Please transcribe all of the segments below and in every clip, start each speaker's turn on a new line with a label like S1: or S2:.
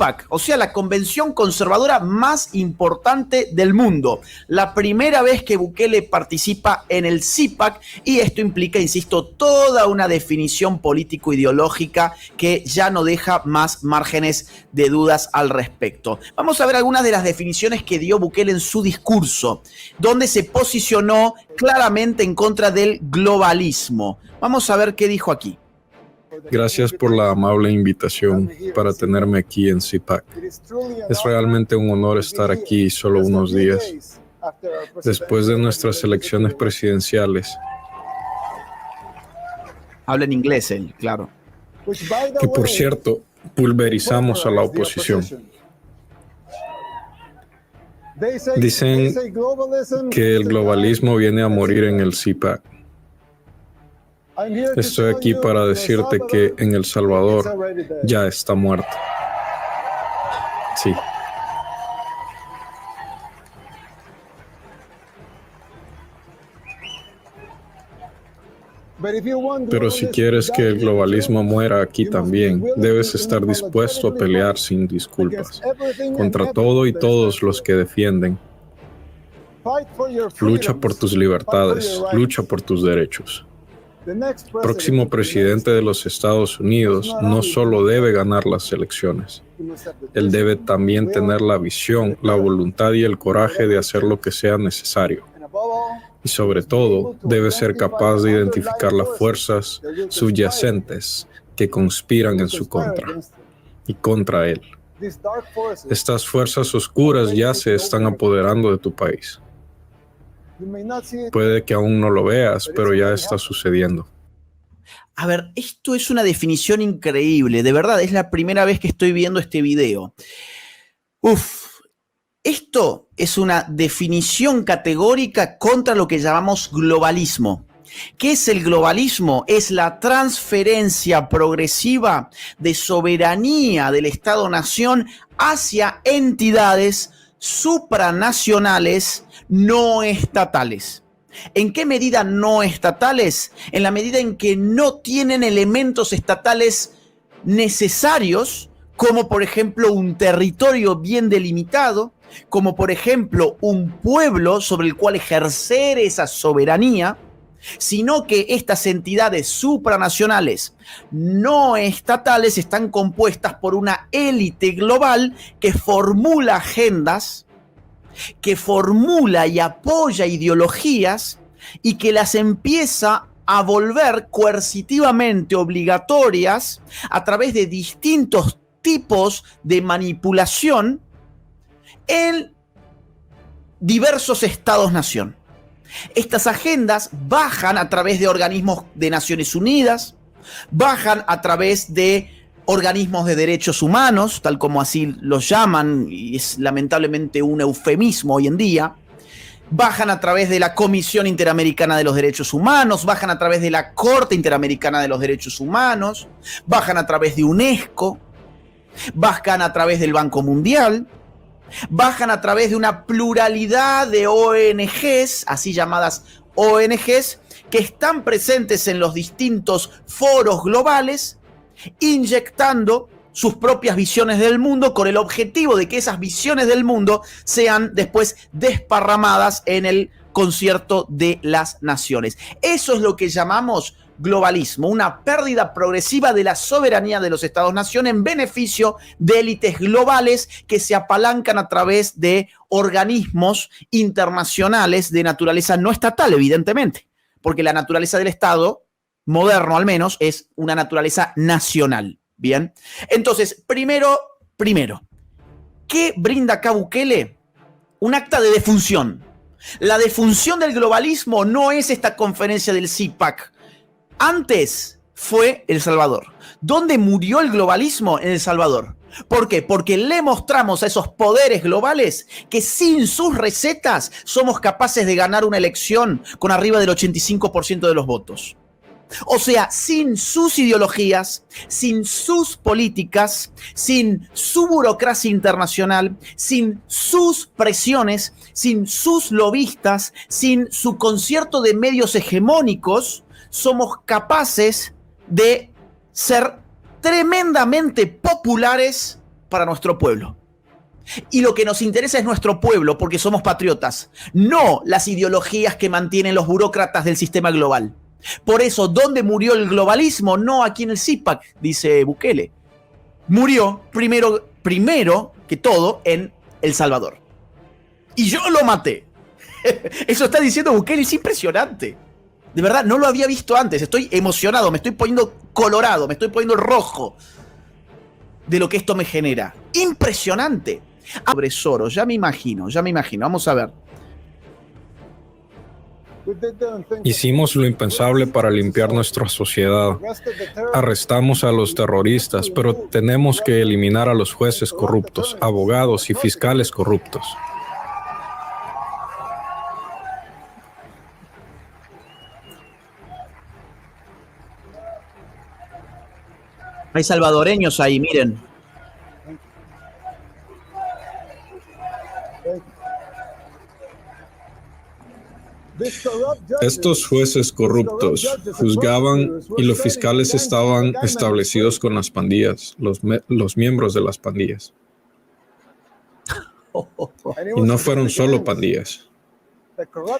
S1: CPAC, o sea, la convención conservadora más importante del mundo. La primera vez que Bukele participa en el CPAC, y esto implica, insisto, toda una definición político-ideológica que ya no deja más márgenes de dudas al respecto. Vamos a ver algunas de las definiciones que dio Bukele en su discurso, donde se posicionó claramente en contra del globalismo. Vamos a ver qué dijo aquí.
S2: Gracias por la amable invitación para tenerme aquí en CPAC. Es realmente un honor estar aquí solo unos días después de nuestras elecciones presidenciales.
S1: Habla en inglés él, claro.
S2: Que por cierto, pulverizamos a la oposición. Dicen que el globalismo viene a morir en el CPAC. Estoy aquí para decirte que en El Salvador ya está muerto. Sí. Pero si quieres que el globalismo muera aquí también, debes estar dispuesto a pelear sin disculpas contra todo y todos los que defienden. Lucha por tus libertades, lucha por tus derechos. El próximo presidente de los Estados Unidos no solo debe ganar las elecciones, él debe también tener la visión, la voluntad y el coraje de hacer lo que sea necesario. Y sobre todo, debe ser capaz de identificar las fuerzas subyacentes que conspiran en su contra y contra él. Estas fuerzas oscuras ya se están apoderando de tu país. Puede que aún no lo veas, pero ya está sucediendo.
S1: A ver, esto es una definición increíble. De verdad, es la primera vez que estoy viendo este video. Esto es una definición categórica contra lo que llamamos globalismo. ¿Qué es el globalismo? Es la transferencia progresiva de soberanía del Estado-nación hacia entidades supranacionales no estatales. ¿En qué medida no estatales? En la medida en que no tienen elementos estatales necesarios, como por ejemplo un territorio bien delimitado, como por ejemplo un pueblo sobre el cual ejercer esa soberanía, sino que estas entidades supranacionales no estatales están compuestas por una élite global que formula agendas, que formula y apoya ideologías y que las empieza a volver coercitivamente obligatorias a través de distintos tipos de manipulación en diversos estados-nación. Estas agendas bajan a través de organismos de Naciones Unidas, bajan a través de organismos de derechos humanos, tal como así los llaman, y es lamentablemente un eufemismo hoy en día, bajan a través de la Comisión Interamericana de los Derechos Humanos, bajan a través de la Corte Interamericana de los Derechos Humanos, bajan a través de UNESCO, bajan a través del Banco Mundial, bajan a través de una pluralidad de ONGs, así llamadas ONGs, que están presentes en los distintos foros globales, inyectando sus propias visiones del mundo con el objetivo de que esas visiones del mundo sean después desparramadas en el concierto de las naciones. Eso es lo que llamamos globalismo, una pérdida progresiva de la soberanía de los Estados-nación en beneficio de élites globales que se apalancan a través de organismos internacionales de naturaleza no estatal, evidentemente, porque la naturaleza del Estado, moderno al menos, es una naturaleza nacional. Bien, entonces, primero, ¿qué brinda acá Bukele? Un acta de defunción. La defunción del globalismo no es esta conferencia del CPAC. Antes fue El Salvador. ¿Dónde murió el globalismo? En El Salvador. ¿Por qué? Porque le mostramos a esos poderes globales que sin sus recetas somos capaces de ganar una elección con arriba del 85% de los votos. O sea, sin sus ideologías, sin sus políticas, sin su burocracia internacional, sin sus presiones, sin sus lobistas, sin su concierto de medios hegemónicos, somos capaces de ser tremendamente populares para nuestro pueblo. Y lo que nos interesa es nuestro pueblo porque somos patriotas, no las ideologías que mantienen los burócratas del sistema global. Por eso, ¿dónde murió el globalismo? No aquí en el CIPAC, dice Bukele. Murió primero que todo en El Salvador. Y yo lo maté. Eso está diciendo Bukele, es impresionante. De verdad, no lo había visto antes. Estoy emocionado, me estoy poniendo colorado, me estoy poniendo rojo de lo que esto me genera. Impresionante. Sobre Soros, ya me imagino. Vamos a ver.
S2: Hicimos lo impensable para limpiar nuestra sociedad. Arrestamos a los terroristas, pero tenemos que eliminar a los jueces corruptos, abogados y fiscales corruptos.
S1: Hay salvadoreños ahí, miren.
S2: Estos jueces corruptos juzgaban y los fiscales estaban establecidos con las pandillas, los miembros de las pandillas. Y no fueron solo pandillas.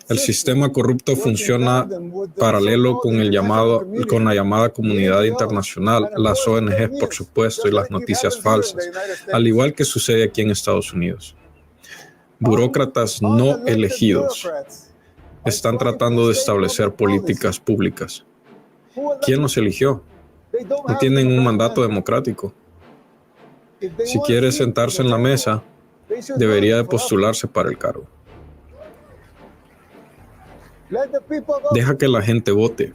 S2: El sistema corrupto funciona paralelo con la llamada comunidad internacional, las ONGs, por supuesto, y las noticias falsas, al igual que sucede aquí en Estados Unidos. Burócratas no elegidos están tratando de establecer políticas públicas. ¿Quién los eligió? No tienen un mandato democrático. Si quiere sentarse en la mesa, debería de postularse para el cargo. Deja que la gente vote.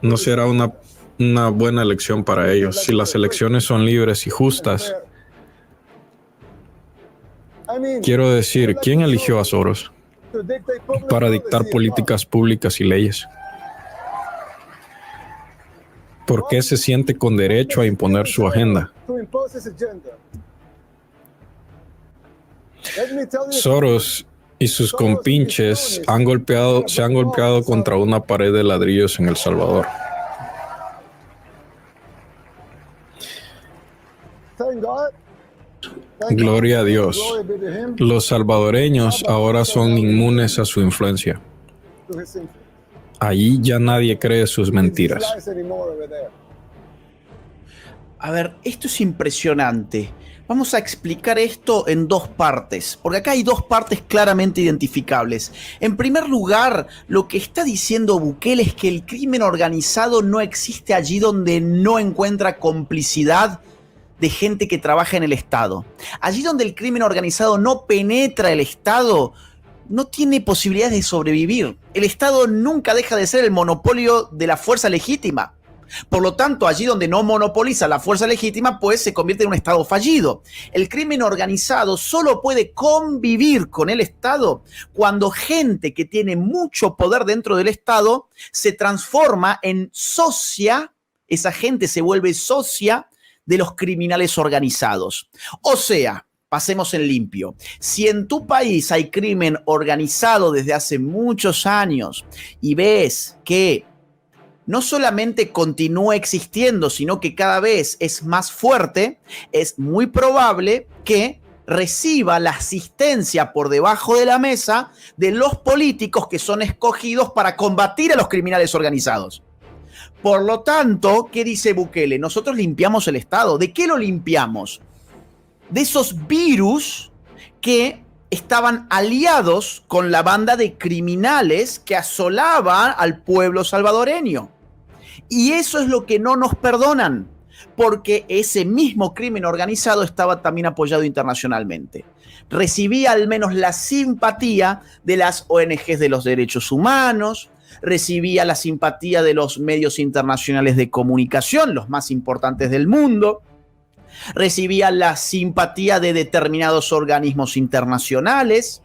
S2: No será una buena elección para ellos. Si las elecciones son libres y justas, quiero decir, ¿quién eligió a Soros para dictar políticas públicas y leyes? ¿Por qué se siente con derecho a imponer su agenda? Soros y sus compinches se han golpeado contra una pared de ladrillos en El Salvador. Gloria a Dios. Los salvadoreños ahora son inmunes a su influencia. Allí ya nadie cree sus mentiras.
S1: A ver, esto es impresionante. Vamos a explicar esto en dos partes, porque acá hay dos partes claramente identificables. En primer lugar, lo que está diciendo Bukele es que el crimen organizado no existe allí donde no encuentra complicidad de gente que trabaja en el Estado. Allí donde el crimen organizado no penetra el Estado, no tiene posibilidades de sobrevivir. El Estado nunca deja de ser el monopolio de la fuerza legítima. Por lo tanto, allí donde no monopoliza la fuerza legítima, pues se convierte en un Estado fallido. El crimen organizado solo puede convivir con el Estado cuando gente que tiene mucho poder dentro del Estado se transforma en socia, esa gente se vuelve socia de los criminales organizados. O sea, pasemos en limpio. Si en tu país hay crimen organizado desde hace muchos años y ves que no solamente continúa existiendo, sino que cada vez es más fuerte, es muy probable que reciba la asistencia por debajo de la mesa de los políticos que son escogidos para combatir a los criminales organizados. Por lo tanto, ¿qué dice Bukele? Nosotros limpiamos el Estado. ¿De qué lo limpiamos? De esos virus que estaban aliados con la banda de criminales que asolaba al pueblo salvadoreño. Y eso es lo que no nos perdonan, porque ese mismo crimen organizado estaba también apoyado internacionalmente. Recibía al menos la simpatía de las ONGs de los derechos humanos, recibía la simpatía de los medios internacionales de comunicación, los más importantes del mundo, recibía la simpatía de determinados organismos internacionales.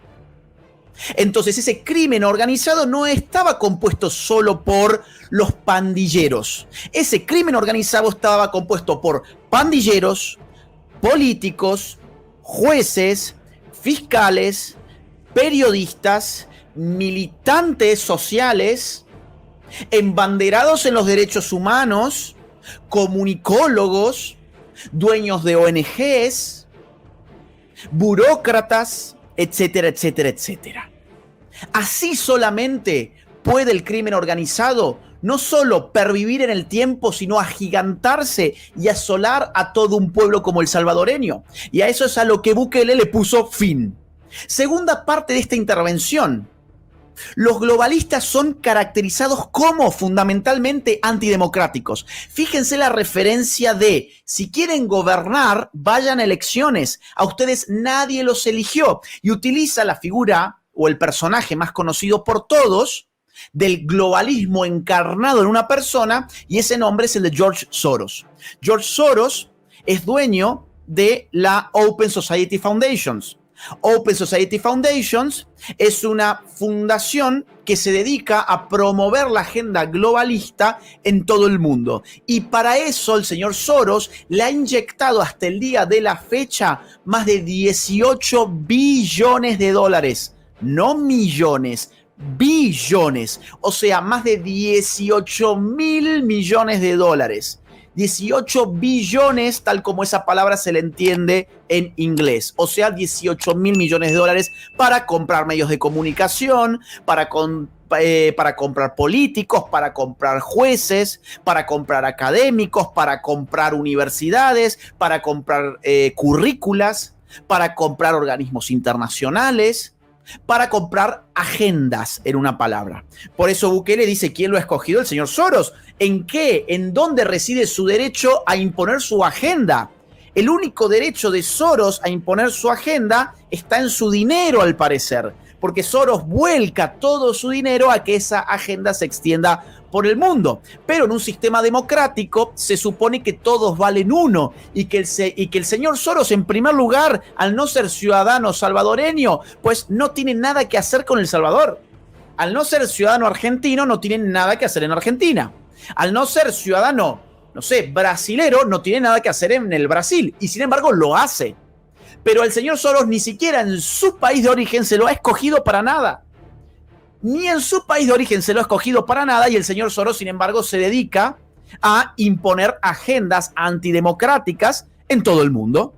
S1: Entonces ese crimen organizado no estaba compuesto solo por los pandilleros. Ese crimen organizado estaba compuesto por pandilleros, políticos, jueces, fiscales, periodistas, militantes sociales, embanderados en los derechos humanos, comunicólogos, dueños de ONGs, burócratas, etcétera, etcétera, etcétera. Así solamente puede el crimen organizado no solo pervivir en el tiempo, sino agigantarse y asolar a todo un pueblo como el salvadoreño. Y a eso es a lo que Bukele le puso fin. Segunda parte de esta intervención. Los globalistas son caracterizados como fundamentalmente antidemocráticos. Fíjense la referencia de, si quieren gobernar, vayan a elecciones. A ustedes nadie los eligió. Y utiliza la figura o el personaje más conocido por todos del globalismo encarnado en una persona, y ese nombre es el de George Soros. George Soros es dueño de la Open Society Foundations. Open Society Foundations es una fundación que se dedica a promover la agenda globalista en todo el mundo. Y para eso el señor Soros le ha inyectado hasta el día de la fecha más de 18 billones de dólares. No millones, billones. O sea, más de 18.000 millones de dólares. 18 billones, tal como esa palabra se le entiende en inglés. O sea, 18.000 millones de dólares para comprar medios de comunicación, para comprar políticos, para comprar jueces, para comprar académicos, para comprar universidades, para comprar currículas, para comprar organismos internacionales, para comprar agendas, en una palabra. Por eso Bukele dice, ¿quién lo ha escogido? El señor Soros. ¿En qué? ¿En dónde reside su derecho a imponer su agenda? El único derecho de Soros a imponer su agenda está en su dinero, al parecer, porque Soros vuelca todo su dinero a que esa agenda se extienda por el mundo. Pero en un sistema democrático se supone que todos valen uno y que el señor Soros, en primer lugar, al no ser ciudadano salvadoreño, pues no tiene nada que hacer con El Salvador. Al no ser ciudadano argentino, no tiene nada que hacer en Argentina. Al no ser ciudadano, no sé, brasilero, no tiene nada que hacer en el Brasil. Y sin embargo lo hace. Pero el señor Soros ni siquiera en su país de origen se lo ha escogido para nada. Ni en su país de origen se lo ha escogido para nada, y el señor Soros, sin embargo, se dedica a imponer agendas antidemocráticas en todo el mundo.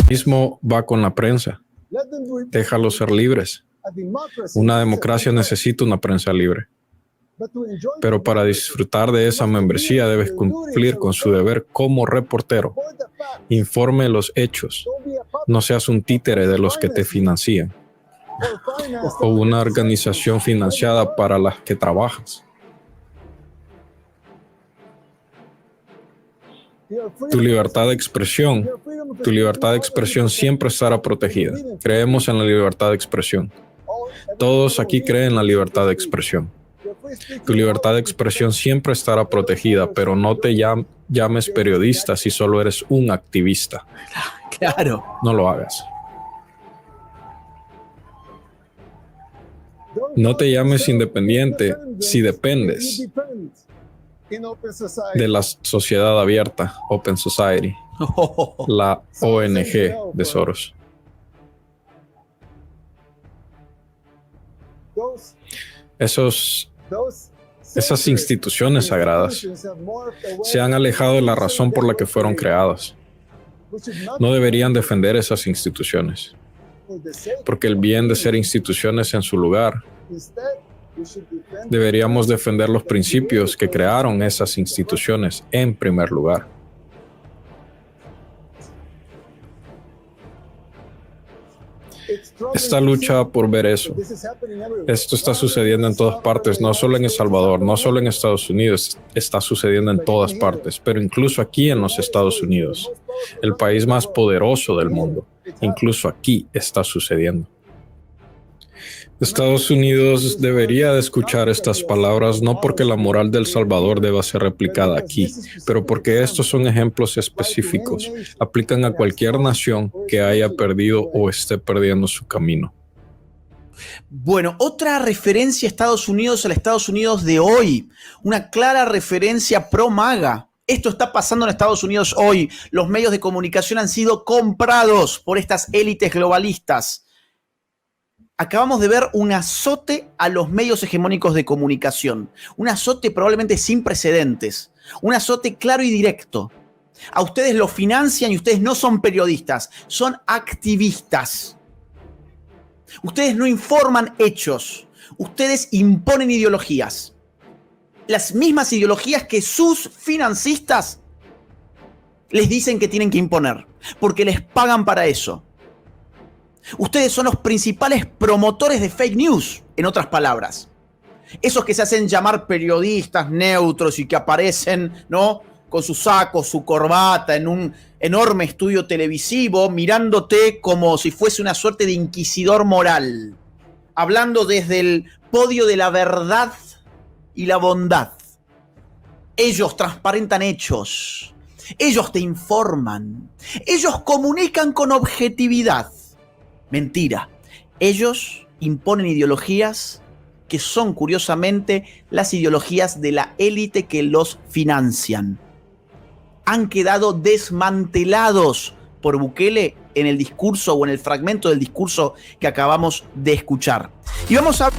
S2: Mismo va con la prensa. Déjalos ser libres. Una democracia necesita una prensa libre. Pero para disfrutar de esa membresía debes cumplir con su deber como reportero. Informe los hechos. No seas un títere de los que te financian o una organización financiada para la que trabajas. Tu libertad de expresión siempre estará protegida. Creemos en la libertad de expresión. Todos aquí creen en la libertad de expresión. Tu libertad de expresión siempre estará protegida, pero no te llames periodista si solo eres un activista.
S1: Claro.
S2: No lo hagas. No te llames independiente si dependes de la sociedad abierta, Open Society, la ONG de Soros. Esas instituciones sagradas se han alejado de la razón por la que fueron creadas. No deberían defender esas instituciones, porque el bien de ser instituciones en su lugar, deberíamos defender los principios que crearon esas instituciones en primer lugar. Esta lucha por ver eso. Esto está sucediendo en todas partes, no solo en El Salvador, no solo en Estados Unidos, está sucediendo en todas partes, pero incluso aquí en los Estados Unidos, el país más poderoso del mundo, incluso aquí está sucediendo. Estados Unidos debería de escuchar estas palabras no porque la moral de El Salvador deba ser replicada aquí, pero porque estos son ejemplos específicos, aplican a cualquier nación que haya perdido o esté perdiendo su camino.
S1: Bueno, otra referencia a Estados Unidos, al Estados Unidos de hoy, una clara referencia pro-MAGA. Esto está pasando en Estados Unidos hoy. Los medios de comunicación han sido comprados por estas élites globalistas. acabamos de ver un azote a los medios hegemónicos de comunicación. Un azote probablemente sin precedentes. Un azote claro y directo. A ustedes lo financian y ustedes no son periodistas, son activistas. Ustedes no informan hechos, ustedes imponen ideologías. Las mismas ideologías que sus financistas les dicen que tienen que imponer, porque les pagan para eso. Ustedes son los principales promotores de fake news, en otras palabras. Esos que se hacen llamar periodistas neutros y que aparecen, ¿no?, con su saco, su corbata, en un enorme estudio televisivo, mirándote como si fuese una suerte de inquisidor moral, hablando desde el podio de la verdad y la bondad. Ellos transparentan hechos, ellos te informan, ellos comunican con objetividad. Mentira, ellos imponen ideologías que son, curiosamente, las ideologías de la élite que los financian. Han quedado desmantelados por Bukele en el discurso o en el fragmento del discurso que acabamos de escuchar. Y vamos a